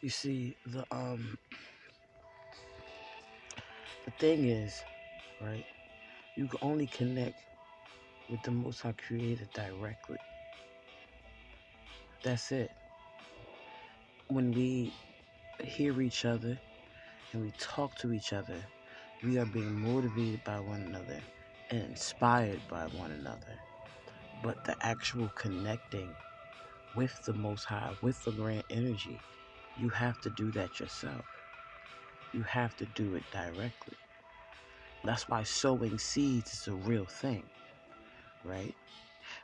You see, the thing is, right? You can only connect with the Most High Creator directly. That's it. When we hear each other and we talk to each other, we are being motivated by one another and inspired by one another. But the actual connecting with the Most High, with the grand energy, you have to do that yourself. You have to do it directly. That's why sowing seeds is a real thing, right?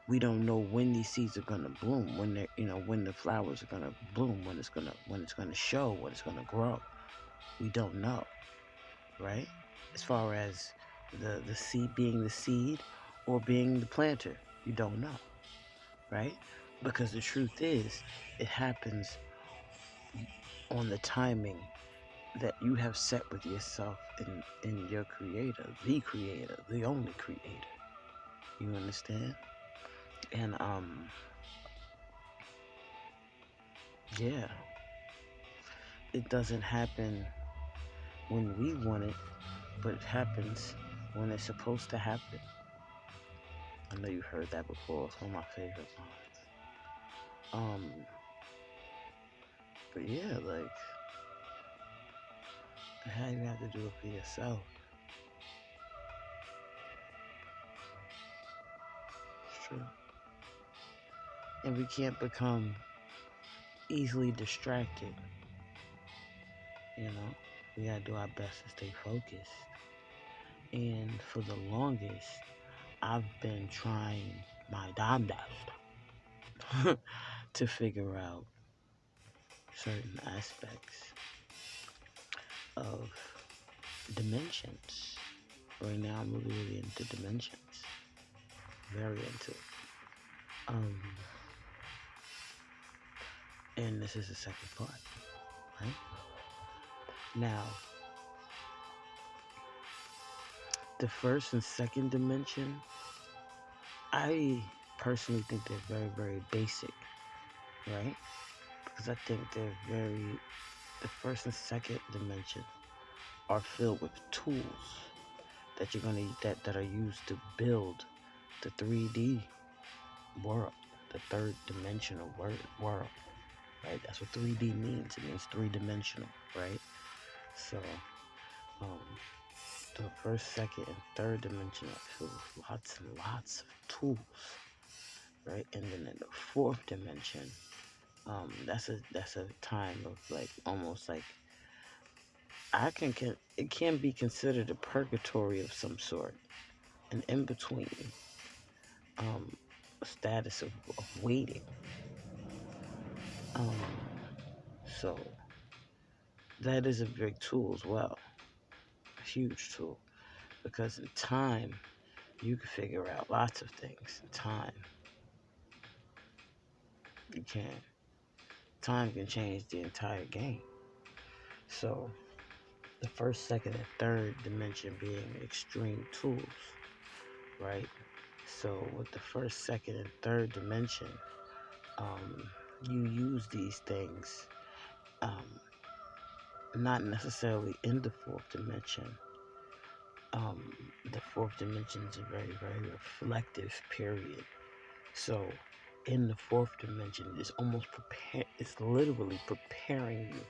We don't know when these seeds are gonna bloom, when they, when the flowers are gonna bloom, when it's gonna show, when it's gonna grow. We don't know, right? As far as the seed being the seed or being the planter, you don't know, right? Because the truth is, it happens on the timing that you have set with yourself in your creator, the only creator. You understand? And yeah, it doesn't happen when we want it, but it happens when it's supposed to happen. I know you've heard that before. It's one of my favorite lines. But yeah, like, how you have to do it for yourself. It's true. And we can't become easily distracted. We gotta do our best to stay focused. And for the longest, I've been trying my damnedest to figure out certain aspects of dimensions. Right now, I'm really into dimensions. Very into it. And this is the second part, right? Now, the first and second dimension, I personally think they're very, very basic, right? Because I think the first and second dimension are filled with tools that you're gonna that are used to build the 3D world, the third dimensional world, right? That's what 3D means. It means three-dimensional, right? So, the first, second, and third dimension are filled with lots and lots of tools, right? And then in the fourth dimension, that's a time of like almost like it can be considered a purgatory of some sort, an in between status of waiting. So that is a big tool as well, a huge tool, because in time you can figure out lots of things. In time, you can. Time can change the entire game. So the first, second, and third dimension being extreme tools, right? So with the first, second, and third dimension, you use these things not necessarily in the fourth dimension. The fourth dimension is a very, very reflective period. So in the fourth dimension, it's literally preparing you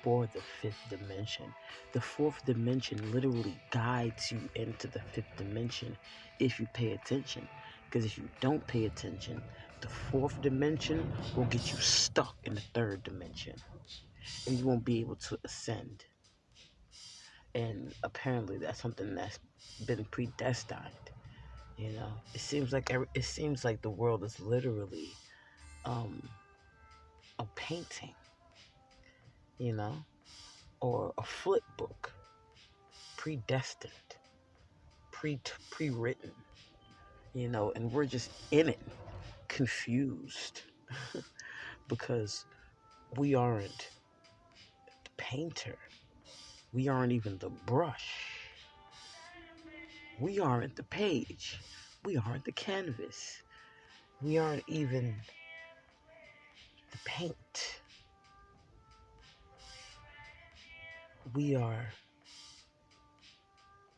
for the fifth dimension. The fourth dimension literally guides you into the fifth dimension if you pay attention. Because if you don't pay attention, the fourth dimension will get you stuck in the third dimension. And you won't be able to ascend. And apparently that's something that's been predestined. It seems like the world is literally a painting, or a flip book, predestined, pre-written, and we're just in it, confused, because we aren't the painter, we aren't even the brush, we aren't the page, we aren't the canvas, we aren't even the paint. we are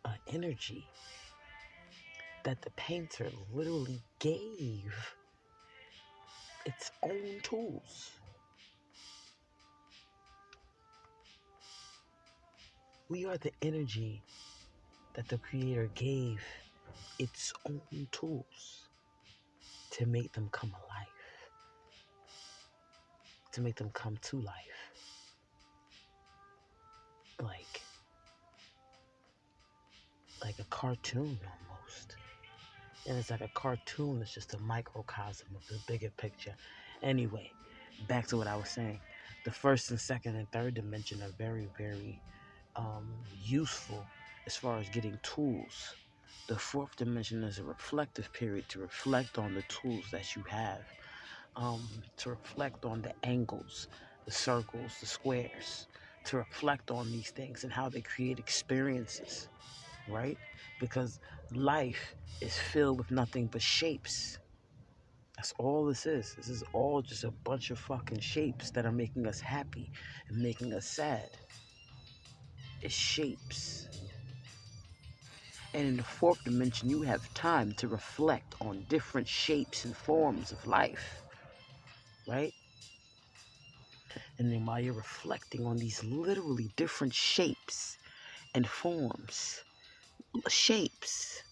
an energy that the painter literally gave its own tools. We are the energy that the Creator gave its own tools to make them come alive, to make them come to life. Like a cartoon almost. And it's like a cartoon is just a microcosm of the bigger picture. Anyway, back to what I was saying. The first and second and third dimension are very, very useful as far as getting tools. The fourth dimension is a reflective period to reflect on the tools that you have, to reflect on the angles, the circles, the squares, to reflect on these things and how they create experiences, right? Because life is filled with nothing but shapes. That's all this is. This is all just a bunch of fucking shapes that are making us happy and making us sad. It's shapes. And in the fourth dimension, you have time to reflect on different shapes and forms of life, right? And then while you're reflecting on these literally different shapes and forms, shapes,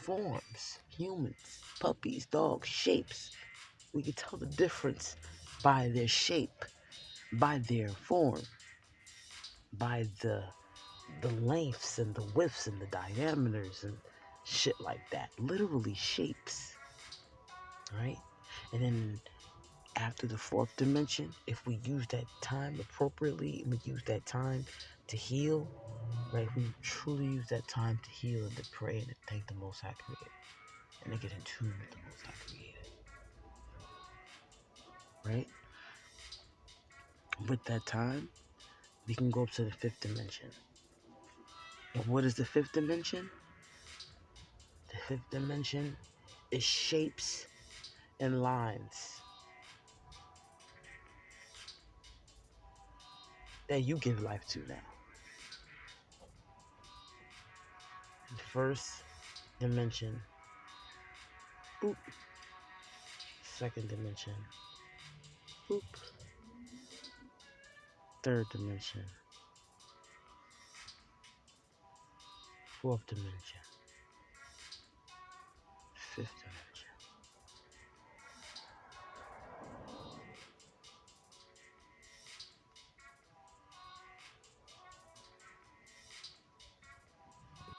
forms, humans, puppies, dogs, shapes. We can tell the difference by their shape, by their form, by the lengths and the widths and the diameters and shit like that. Literally shapes, right? And then after the fourth dimension, if we use that time appropriately, we use that time to heal, right? We truly use that time to heal and to pray and to thank the Most High Creator and to get in tune with the Most High Creator, right? With that time, we can go up to the fifth dimension. And what is the fifth dimension? The fifth dimension is shapes and lines that you give life to now. The first dimension, boop. Second dimension, boop. Third dimension, fourth dimension, fifth dimension.